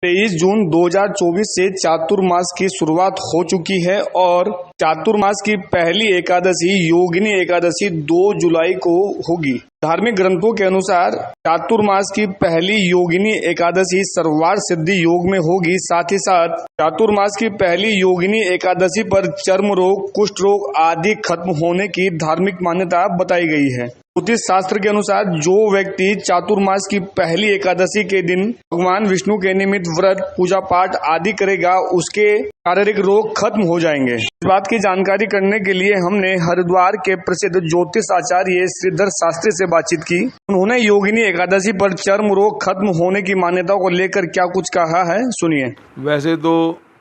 23 जून 2024 से चातुर्मास की शुरुआत हो चुकी है और चातुर्मास की पहली एकादशी योगिनी एकादशी 2 जुलाई को होगी। धार्मिक ग्रंथों के अनुसार चातुर्मास की पहली योगिनी एकादशी सर्वार्थ सिद्धि योग में होगी। साथ ही साथ चातुर्मास की पहली योगिनी एकादशी पर चर्म रोग, कुष्ठ रोग आदि खत्म होने की धार्मिक मान्यता बताई गई है। ज्योतिष शास्त्र के अनुसार जो व्यक्ति चातुर्मास की पहली एकादशी के दिन भगवान विष्णु के निमित्त व्रत, पूजा पाठ आदि करेगा, उसके शारीरिक रोग खत्म हो जाएंगे। इस बात की जानकारी करने के लिए हमने हरिद्वार के प्रसिद्ध ज्योतिष आचार्य श्रीधर शास्त्री से बातचीत की। उन्होंने योगिनी एकादशी पर चर्म रोग खत्म होने की मान्यता को लेकर क्या कुछ कहा है, सुनिए। वैसे तो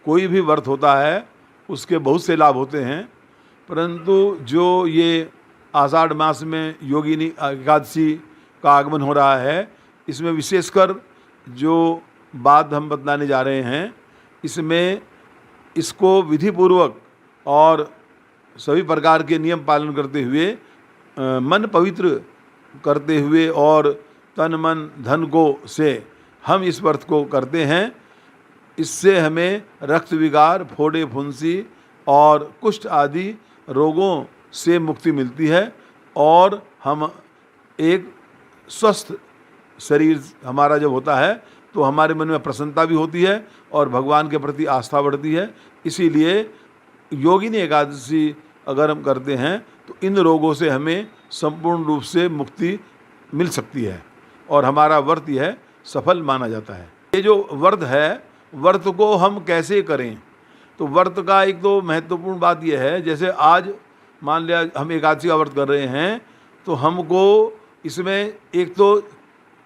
कोई भी व्रत होता है उसके बहुत से लाभ होते हैं, परंतु जो ये आषाढ़ मास में योगिनी एकादशी का आगमन हो रहा है, इसमें विशेषकर जो बात हम बतलाने जा रहे हैं, इसमें इसको विधिपूर्वक और सभी प्रकार के नियम पालन करते हुए, मन पवित्र करते हुए और तन मन धन को से हम इस व्रत को करते हैं। इससे हमें रक्त विकार, फोड़े फुंसी और कुष्ठ आदि रोगों से मुक्ति मिलती है और हम एक स्वस्थ शरीर हमारा जब होता है तो हमारे मन में प्रसन्नता भी होती है और भगवान के प्रति आस्था बढ़ती है। इसीलिए योगिनी एकादशी अगर हम करते हैं तो इन रोगों से हमें संपूर्ण रूप से मुक्ति मिल सकती है और हमारा व्रत यह सफल माना जाता है। ये जो व्रत है, व्रत को हम कैसे करें, तो व्रत का एक तो महत्वपूर्ण बात यह है, जैसे आज मान लिया हम एकादशी का व्रत कर रहे हैं तो हमको इसमें एक तो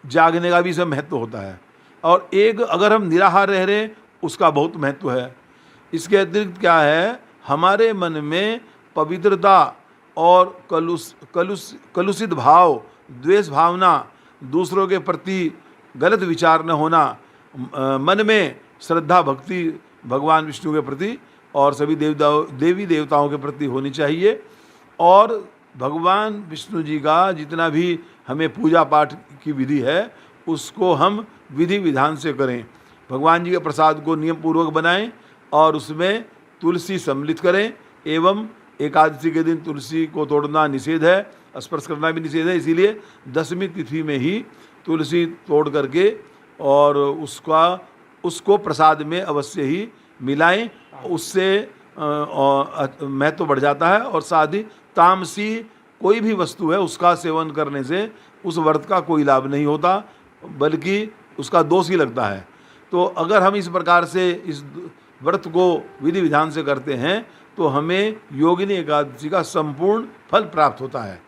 जागने का भी सब महत्व होता है और एक अगर हम निराहार रह रहे हैं उसका बहुत महत्व है। इसके अतिरिक्त क्या है, हमारे मन में पवित्रता और कलुषित भाव, द्वेष भावना, दूसरों के प्रति गलत विचार न होना, मन में श्रद्धा भक्ति भगवान विष्णु के प्रति और सभी देवी देवताओं के प्रति होनी चाहिए। और भगवान विष्णु जी का जितना भी हमें पूजा पाठ की विधि है उसको हम विधि विधान से करें। भगवान जी के प्रसाद को नियम पूर्वक बनाएं और उसमें तुलसी सम्मिलित करें। एवं एकादशी के दिन तुलसी को तोड़ना निषेध है, स्पर्श करना भी निषेध है। इसीलिए 10वीं तिथि में ही तुलसी तोड़ करके और उसको प्रसाद में अवश्य ही मिलाएं, उससे महत्व बढ़ जाता है। और साथ ही तामसी कोई भी वस्तु है उसका सेवन करने से उस व्रत का कोई लाभ नहीं होता, बल्कि उसका दोष ही लगता है। तो अगर हम इस प्रकार से इस व्रत को विधि विधान से करते हैं तो हमें योगिनी एकादशी का संपूर्ण फल प्राप्त होता है।